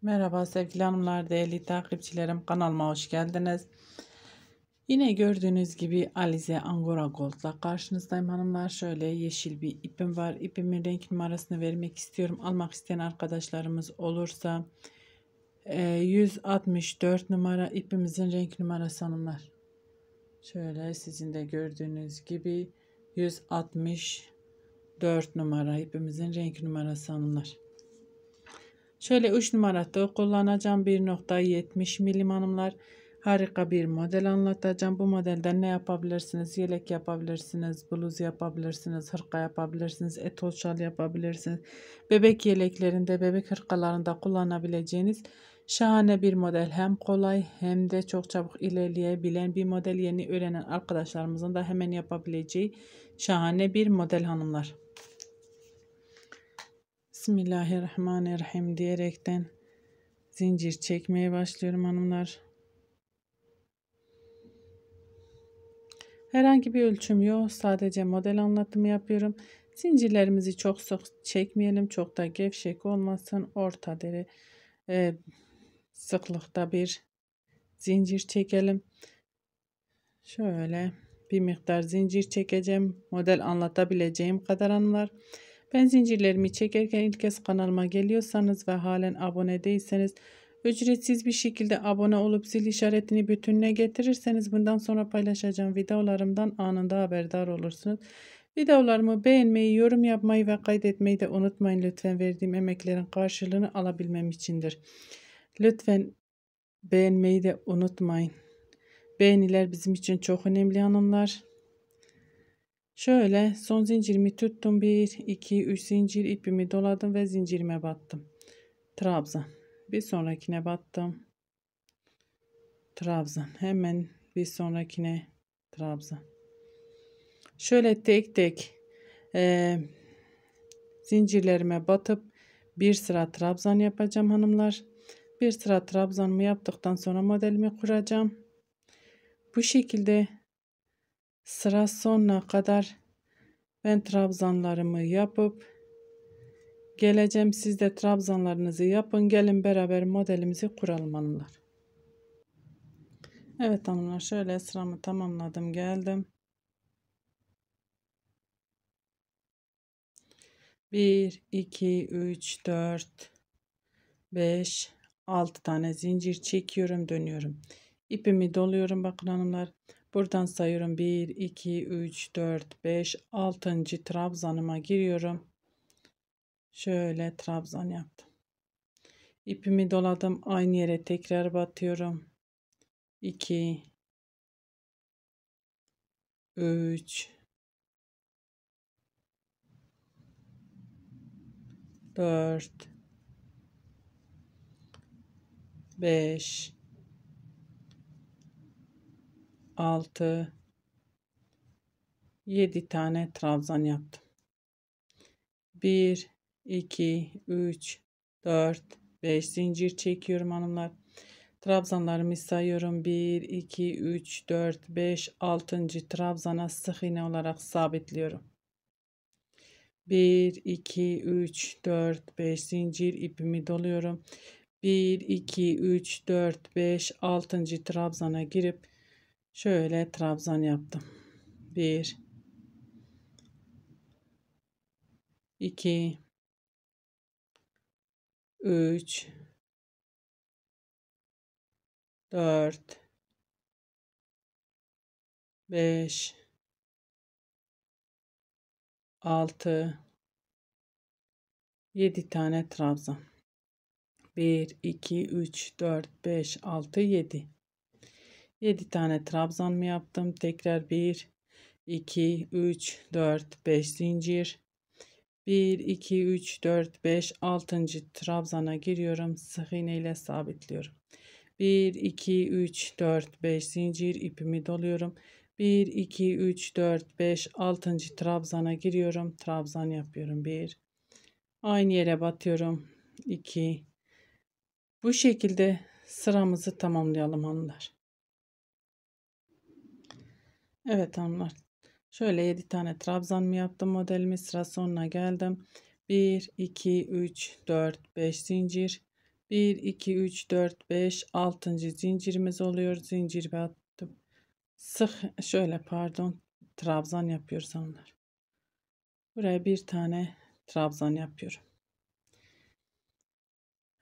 Merhaba sevgili hanımlar, değerli takipçilerim, kanalıma hoş geldiniz. Yine gördüğünüz gibi Alize Angora Gold'la karşınızdayım hanımlar. Şöyle yeşil bir ipim var. İpimin renk numarasını vermek istiyorum. Almak isteyen arkadaşlarımız olursa 164 numara ipimizin renk numarası hanımlar. Şöyle sizin de gördüğünüz gibi 164 numara ipimizin renk numarası hanımlar. Şöyle 3 numarada kullanacağım 1.70 milim hanımlar. Harika bir model anlatacağım. Bu modelden ne yapabilirsiniz? Yelek yapabilirsiniz, bluz yapabilirsiniz, hırka yapabilirsiniz, etol şal yapabilirsiniz. Bebek yeleklerinde, bebek hırkalarında kullanabileceğiniz şahane bir model. Hem kolay hem de çok çabuk ilerleyebilen bir model. Yeni öğrenen arkadaşlarımızın da hemen yapabileceği şahane bir model hanımlar. Bismillahirrahmanirrahim diyerekten zincir çekmeye başlıyorum hanımlar. Herhangi bir ölçüm yok. Sadece model anlatımı yapıyorum. Zincirlerimizi çok sık çekmeyelim. Çok da gevşek olmasın. Orta deri sıklıkta bir zincir çekelim. Şöyle bir miktar zincir çekeceğim. Model anlatabileceğim kadar hanımlar. Ben zincirlerimi çekerken ilk kez kanalıma geliyorsanız ve halen abone değilseniz ücretsiz bir şekilde abone olup zil işaretini bütününe getirirseniz bundan sonra paylaşacağım videolarımdan anında haberdar olursunuz. Videolarımı beğenmeyi, yorum yapmayı ve kaydetmeyi de unutmayın lütfen, verdiğim emeklerin karşılığını alabilmem içindir. Lütfen beğenmeyi de unutmayın. Beğeniler bizim için çok önemli hanımlar. Şöyle son zincirimi tuttum. 1, 2, 3 zincir ipimi doladım ve zincirime battım. Trabzan. Bir sonrakine battım. Trabzan. Hemen bir sonrakine trabzan. Şöyle tek tek zincirlerime batıp bir sıra trabzan yapacağım hanımlar. Bir sıra trabzanımı yaptıktan sonra modelimi kuracağım. Bu şekilde sıra sonuna kadar ben trabzanlarımı yapıp geleceğim. Siz de trabzanlarınızı yapın. Gelin beraber modelimizi kuralım hanımlar. Evet hanımlar, şöyle sıramı tamamladım, geldim. 1, 2, 3, 4, 5, 6 tane zincir çekiyorum, dönüyorum. İpimi doluyorum, bakın hanımlar. Buradan sayıyorum. 1, 2, 3, 4, 5, 6. trabzanıma giriyorum. Şöyle trabzan yaptım. İpimi doladım. Aynı yere tekrar batıyorum. 2, 3, 4, 5, 6, 7 tane trabzan yaptım. 1, 2, 3, 4, 5 zincir çekiyorum hanımlar. Trabzanlarımı sayıyorum. 1, 2, 3, 4, 5, 6. trabzana sık iğne olarak sabitliyorum. 1, 2, 3, 4, 5 zincir ipimi doluyorum. 1, 2, 3, 4, 5, 6. trabzana girip şöyle trabzan yaptım. 1, 2, 3, 4, 5, 6, 7 tane trabzan. 1, 2, 3, 4, 5, 6, 7. 7 tane trabzan mı yaptım? Tekrar 1, 2, 3, 4, 5 zincir. 1, 2, 3, 4, 5, 6. trabzana giriyorum. Sık iğne ile sabitliyorum. 1, 2, 3, 4, 5 zincir ipimi doluyorum. 1, 2, 3, 4, 5, 6. trabzana giriyorum. Trabzan yapıyorum. 1. Aynı yere batıyorum. 2. Bu şekilde sıramızı tamamlayalım hanımlar. Evet hanımlar. Şöyle 7 tane trabzan mı yaptım, modelimi sıra sonuna geldim. 1, 2, 3, 4, 5 zincir. 1 2 3 4 5 6. zincirimiz oluyor. Zincir battım. Şöyle pardon, trabzan yapıyoruz hanımlar. Buraya bir tane trabzan yapıyorum.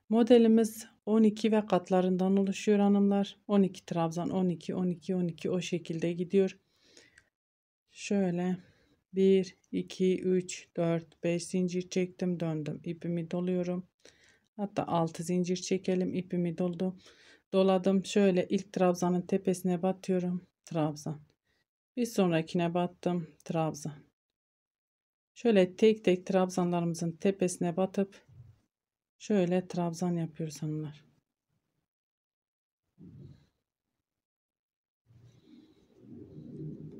Modelimiz 12 ve katlarından oluşuyor hanımlar. 12 trabzan, 12 12 12 o şekilde gidiyor. Şöyle 1 2 3 4 5 zincir çektim, döndüm, ipimi doluyorum. Hatta 6 zincir çekelim, ipimi doladım. Şöyle ilk trabzanın tepesine batıyorum, trabzan. Bir sonrakine battım, trabzan. Şöyle tek tek trabzanlarımızın tepesine batıp şöyle trabzan yapıyoruz hanımlar.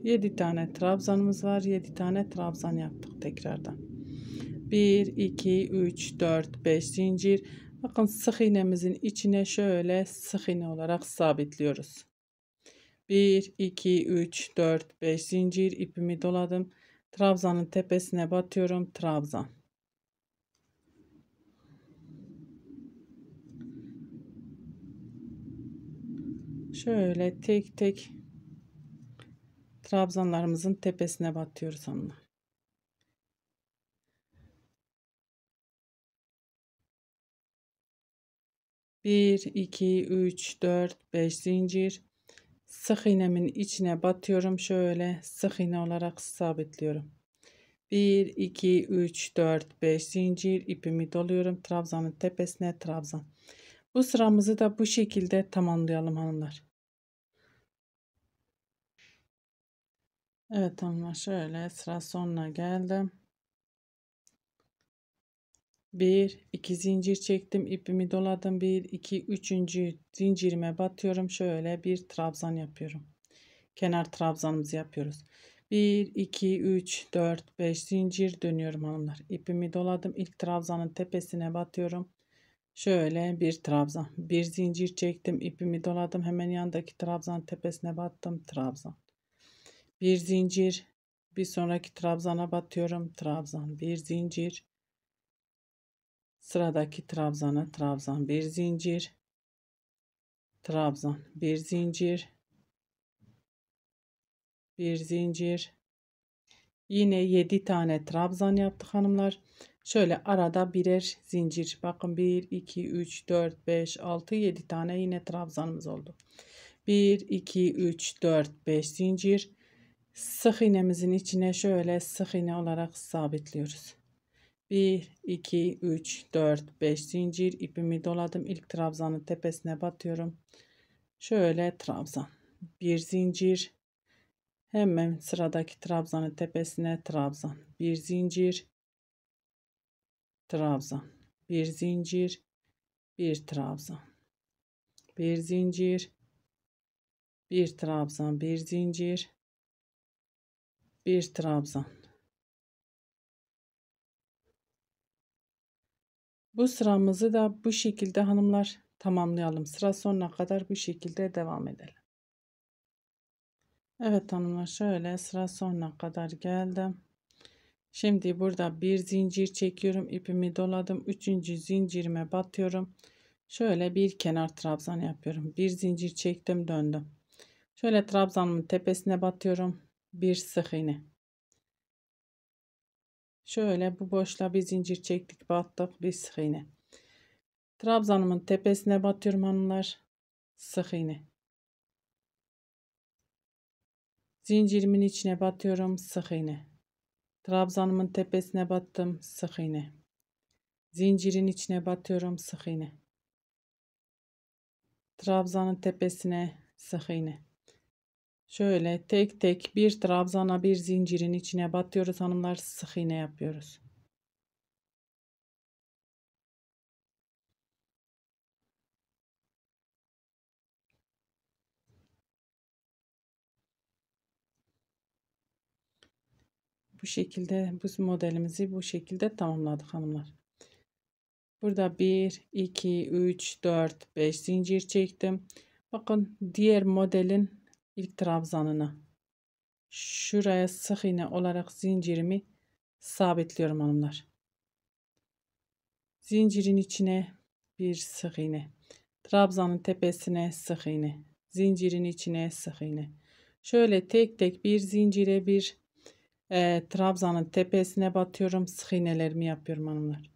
Yedi tane trabzanımız var. 7 tane trabzan yaptık tekrardan. 1 2 3 4 5 zincir. Bakın sık iğnemizin içine şöyle sık iğne olarak sabitliyoruz. 1 2 3 4 5 zincir, ipimi doladım. Trabzanın tepesine batıyorum, trabzan. Şöyle tek tek trabzanlarımızın tepesine batıyoruz hanımlar. Bir, iki, üç, dört, beş zincir. Sık iğnemin içine batıyorum. Şöyle sık iğne olarak sabitliyorum. 1, 2, 3, 4, 5 zincir, ipimi doluyorum. Trabzanın tepesine trabzan. Bu sıramızı da bu şekilde tamamlayalım hanımlar. Evet hanımlar, şöyle sıra sonuna geldim. 1 2 zincir çektim, ipimi doladım. 1 2 3. zincirime batıyorum. Şöyle bir trabzan yapıyorum. Kenar trabzanımızı yapıyoruz. 1 2 3 4 5 zincir dönüyorum hanımlar. İpimi doladım. İlk trabzanın tepesine batıyorum. Şöyle bir trabzan, bir zincir çektim, ipimi doladım. Hemen yandaki trabzanın tepesine battım, trabzan. Bir zincir, bir sonraki trabzana batıyorum, trabzan. Bir zincir, sıradaki trabzana trabzan. Bir zincir, trabzan. Bir zincir, bir zincir. Yine 7 tane trabzan yaptık hanımlar. Şöyle arada birer zincir. Bakın 1 2 3 4 5 6 7 tane yine trabzanımız oldu. 1 2 3 4 5 zincir. Sık iğnemizin içine şöyle sık iğne olarak sabitliyoruz. 1 2 3 4 5 zincir, ipimi doladım. İlk trabzanın tepesine batıyorum. Şöyle trabzan. Bir zincir. Hemen sıradaki trabzanın tepesine trabzan. Bir zincir, trabzan. Bir zincir, bir trabzan. Bir zincir, bir trabzan. Bir zincir, bir trabzan. Bu sıramızı da bu şekilde hanımlar tamamlayalım. Sıra sonuna kadar bu şekilde devam edelim. Evet hanımlar, şöyle sıra sonuna kadar geldim. Şimdi burada bir zincir çekiyorum, ipimi doladım. 3. zincirime batıyorum. Şöyle bir kenar trabzan yapıyorum. Bir zincir çektim, döndüm. Şöyle trabzanımın tepesine batıyorum. Bir sık iğne. Şöyle bu boşluğa bir zincir çektik, battık, bir sık iğne. Trabzanımın tepesine batıyorum hanımlar. Sık iğne. Zincirimin içine batıyorum, sık iğne. Trabzanımın tepesine battım, sık iğne. Zincirin içine batıyorum, sık iğne. Trabzanın tepesine sık iğne. Şöyle tek tek bir trabzana bir zincirin içine batıyoruz hanımlar, sık iğne yapıyoruz. Bu şekilde bu modelimizi bu şekilde tamamladık hanımlar. Burada 1 2 3 4 5 zincir çektim. Bakın diğer modelin ilk trabzanına şuraya sık iğne olarak zincirimi sabitliyorum hanımlar. Zincirin içine bir sık iğne. Trabzanın tepesine sık iğne. Zincirin içine sık iğne. Şöyle tek tek bir zincire bir trabzanın tepesine batıyorum. Sık iğnelerimi yapıyorum hanımlar.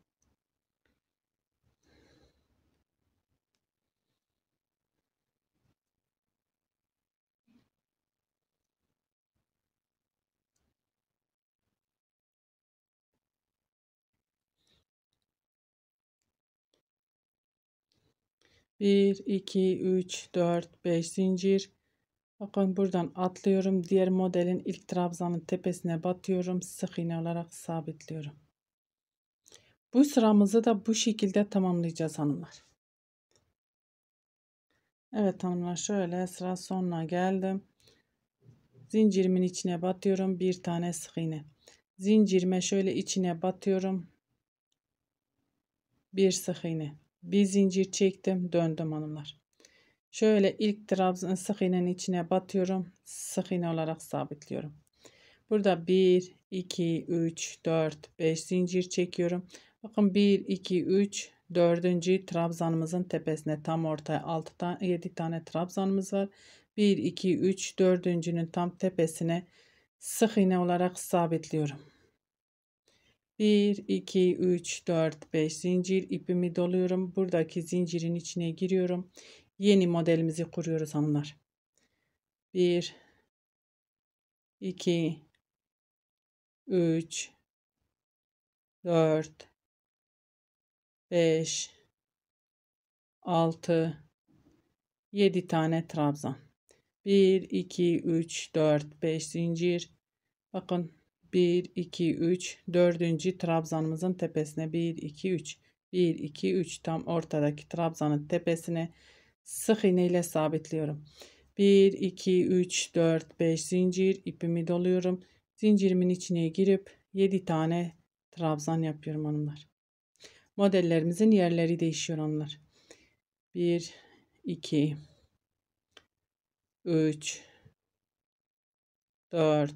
Bir, iki, üç, dört, beş zincir. Bakın buradan atlıyorum. Diğer modelin ilk trabzanın tepesine batıyorum. Sık iğne olarak sabitliyorum. Bu sıramızı da bu şekilde tamamlayacağız hanımlar. Evet hanımlar, şöyle sıra sonuna geldim. Zincirimin içine batıyorum. Bir tane sık iğne. Zincirime şöyle içine batıyorum. Bir sık iğne. Bir zincir çektim. Döndüm hanımlar. Şöyle ilk trabzan sık iğnenin içine batıyorum. Sık iğne olarak sabitliyorum. Burada 1, 2, 3, 4, 5 zincir çekiyorum. Bakın 1, 2, 3, 4. trabzanımızın tepesine tam ortaya 6 tane 7 tane trabzanımız var. 1, 2, 3, 4.'nün tam tepesine sık iğne olarak sabitliyorum. 1, 2, 3, 4, 5 zincir ipimi doluyorum. Buradaki zincirin içine giriyorum. Yeni modelimizi kuruyoruz hanımlar. 1, 2, 3, 4, 5, 6, 7 tane trabzan. 1, 2, 3, 4, 5 zincir. Bakın 1, 2, 3, 4. trabzanımızın tepesine 1, 2, 3. 1, 2, 3 tam ortadaki trabzanın tepesine sık iğne ile sabitliyorum. 1, 2, 3, 4, 5 zincir ipimi doluyorum. Zincirimin içine girip 7 tane trabzan yapıyorum hanımlar. Modellerimizin yerleri değişiyor onlar. 1, 2, 3, 4,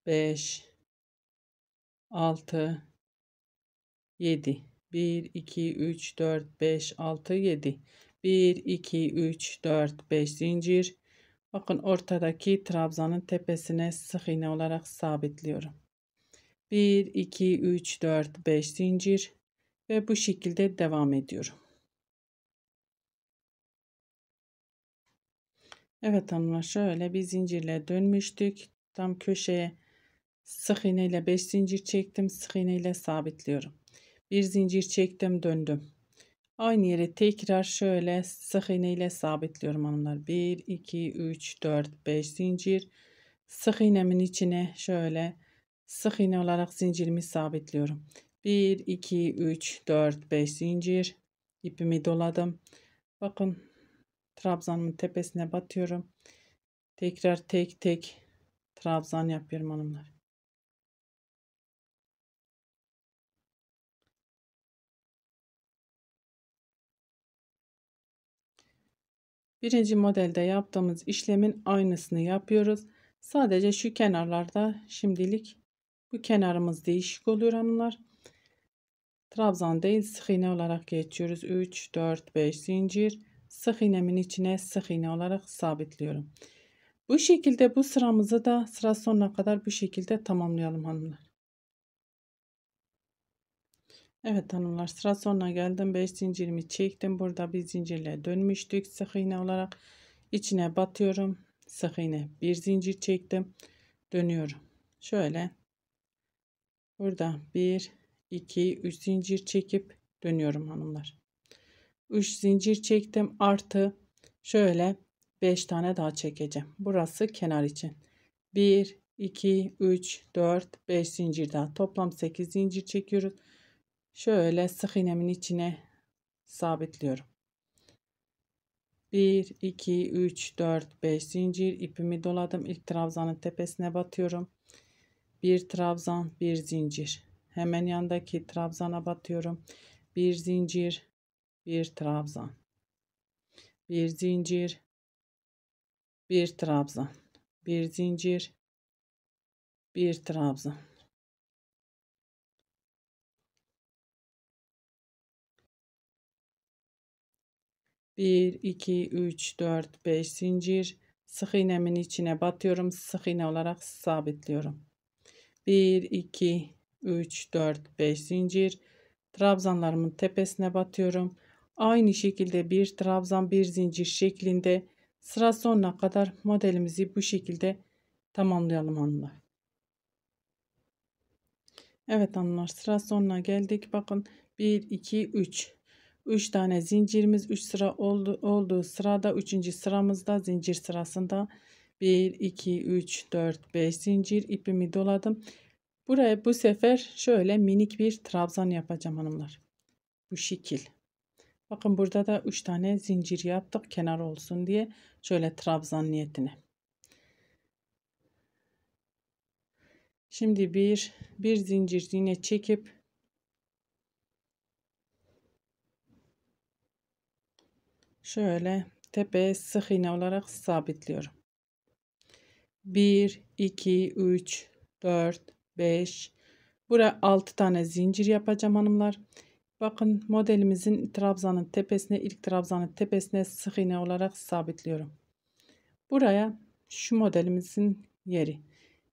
5, 6, 7. 1, 2, 3, 4, 5, 6, 7. 1, 2, 3, 4, 5 zincir. Bakın ortadaki trabzanın tepesine sık iğne olarak sabitliyorum. 1, 2, 3, 4, 5 zincir. Ve bu şekilde devam ediyorum. Evet hanımlar, şöyle bir zincirle dönmüştük. Tam köşeye sık iğne ile 5 zincir çektim. Sık iğne ile sabitliyorum. Bir zincir çektim, döndüm. Aynı yere tekrar şöyle sık iğne ile sabitliyorum hanımlar. 1, 2, 3, 4, 5 zincir. Sık iğnemin içine şöyle sık iğne olarak zincirimi sabitliyorum. 1, 2, 3, 4, 5 zincir. İpimi doladım. Bakın trabzanımın tepesine batıyorum. Tekrar tek tek trabzan yapıyorum hanımlar. Birinci modelde yaptığımız işlemin aynısını yapıyoruz. Sadece şu kenarlarda şimdilik bu kenarımız değişik oluyor hanımlar. Trabzan değil, sık iğne olarak geçiyoruz. 3, 4, 5 zincir. Sık iğnemin içine sık iğne olarak sabitliyorum. Bu şekilde bu sıramızı da sıra sonuna kadar bu şekilde tamamlayalım hanımlar. Evet hanımlar, sıra sonuna geldim. 5 zincirimi çektim. Burada bir zincirle dönmüştük. Sık iğne olarak içine batıyorum. Sık iğne bir zincir çektim. Dönüyorum. Şöyle burada 1, 2, 3 zincir çekip dönüyorum hanımlar. 3 zincir çektim, artı şöyle 5 tane daha çekeceğim. Burası kenar için. 1, 2, 3, 4, 5 zincir daha. Toplam 8 zincir çekiyoruz. Şöyle sık iğnemin içine sabitliyorum. 1, 2, 3, 4, 5 zincir ipimi doladım. İlk trabzanın tepesine batıyorum. Bir trabzan, bir zincir. Hemen yandaki trabzana batıyorum. Bir zincir, bir trabzan. Bir zincir, bir trabzan. Bir zincir, bir trabzan. 1, 2, 3, 4, 5 zincir. Sık iğnemin içine batıyorum. Sık iğne olarak sabitliyorum. 1, 2, 3, 4, 5 zincir. Trabzanlarımın tepesine batıyorum. Aynı şekilde bir trabzan bir zincir şeklinde sıra sonuna kadar modelimizi bu şekilde tamamlayalım hanımlar. Evet hanımlar, sıra sonuna geldik. Bakın 1, 2, 3. 3 tane zincirimiz 3 sıra olduğu sırada 3. sıramızda zincir sırasında 1, 2, 3, 4, 5 zincir ipimi doladım. Buraya bu sefer şöyle minik bir trabzan yapacağım hanımlar. Bu şekil. Bakın burada da 3 tane zincir yaptık kenar olsun diye. Şöyle trabzan niyetine. Şimdi bir zincir yine çekip şöyle tepeye sık iğne olarak sabitliyorum. 1, 2, 3, 4, 5. Buraya 6 tane zincir yapacağım hanımlar. Bakın modelimizin trabzanın tepesine, ilk trabzanın tepesine sık iğne olarak sabitliyorum. Buraya şu modelimizin yeri.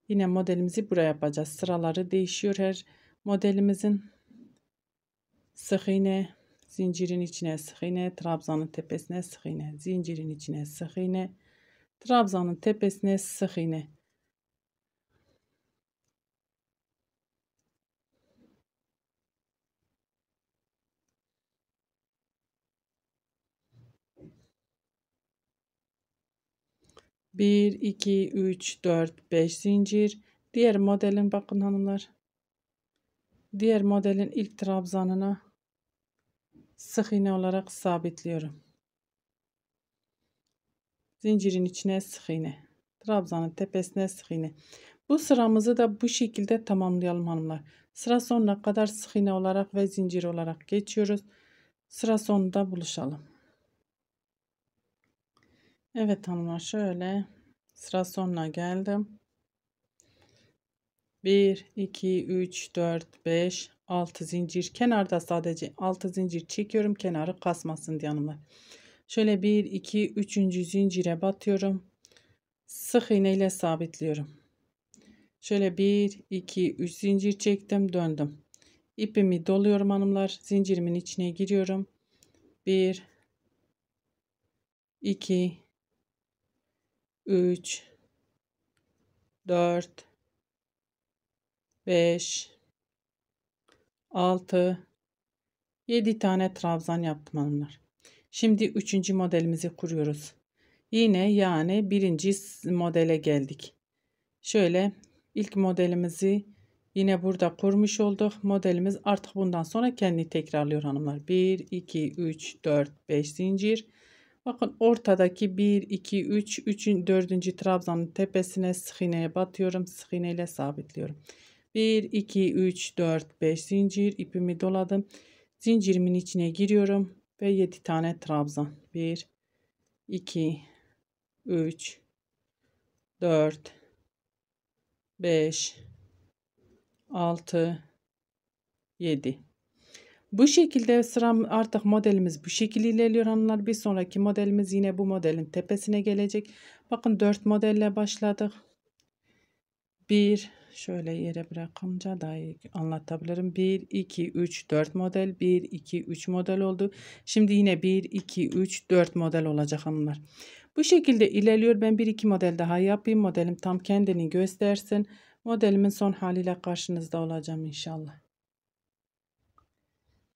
Yine modelimizi buraya yapacağız. Sıraları değişiyor her modelimizin. Sık iğne, zincirin içine sık iğne, trabzanın tepesine sık iğne, zincirin içine sık iğne, trabzanın tepesine sık iğne. Bir, iki, üç, dört, beş zincir. Diğer modelin bakın hanımlar. Diğer modelin ilk trabzanına sık iğne olarak sabitliyorum. Zincirin içine sık iğne. Trabzanın tepesine sık iğne. Bu sıramızı da bu şekilde tamamlayalım hanımlar. Sıra sonuna kadar sık iğne olarak ve zincir olarak geçiyoruz. Sıra sonunda buluşalım. Evet hanımlar, şöyle sıra sonuna geldim. 1, 2, 3, 4, 5, 6 zincir. Kenarda sadece 6 zincir çekiyorum. Kenarı kasmasın diye hanımlar. Şöyle 1, 2, 3. zincire batıyorum. Sık iğne ile sabitliyorum. Şöyle 1, 2, 3 zincir çektim. Döndüm. İpimi doluyorum hanımlar. Zincirimin içine giriyorum. 1, 2, 3, 4, 5, 6, 7 tane trabzan yaptım hanımlar. Şimdi 3. modelimizi kuruyoruz. Yine yani birinci modele geldik. Şöyle ilk modelimizi yine burada kurmuş olduk. Modelimiz artık bundan sonra kendi tekrarlıyor hanımlar. 1, 2, 3, 4, 5 zincir. Bakın ortadaki 1, 2, 3, 3. 4. trabzanın tepesine sık iğneye batıyorum. Sık iğne ile sabitliyorum. 1, 2, 3, 4, 5 zincir ipimi doladım. Zincirimin içine giriyorum ve 7 tane trabzan. 1, 2, 3, 4, 5, 6, 7. Bu şekilde sıram artık modelimiz bu şekilde ilerliyor hanımlar. Bir sonraki modelimiz yine bu modelin tepesine gelecek. Bakın 4 modelle başladık. 1 şöyle yere bırakınca daha iyi anlatabilirim. 1, 2, 3, 4 model. 1, 2, 3 model oldu. Şimdi yine 1, 2, 3, 4 model olacak hanımlar. Bu şekilde ilerliyor. Ben 1-2 model daha yapayım. Modelim tam kendini göstersin. Modelimin son haliyle karşınızda olacağım inşallah.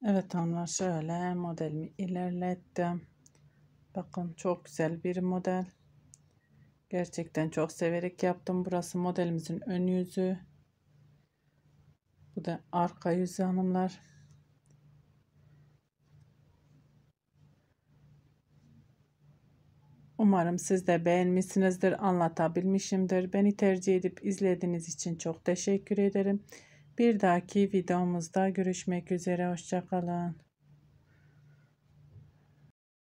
Evet hanımlar, şöyle modelimi ilerlettim. Bakın çok güzel bir model. Gerçekten çok severek yaptım. Burası modelimizin ön yüzü. Bu da arka yüzü hanımlar. Umarım siz de beğenmişsinizdir, anlatabilmişimdir. Beni tercih edip izlediğiniz için çok teşekkür ederim. Bir dahaki videomuzda görüşmek üzere. Hoşça kalın.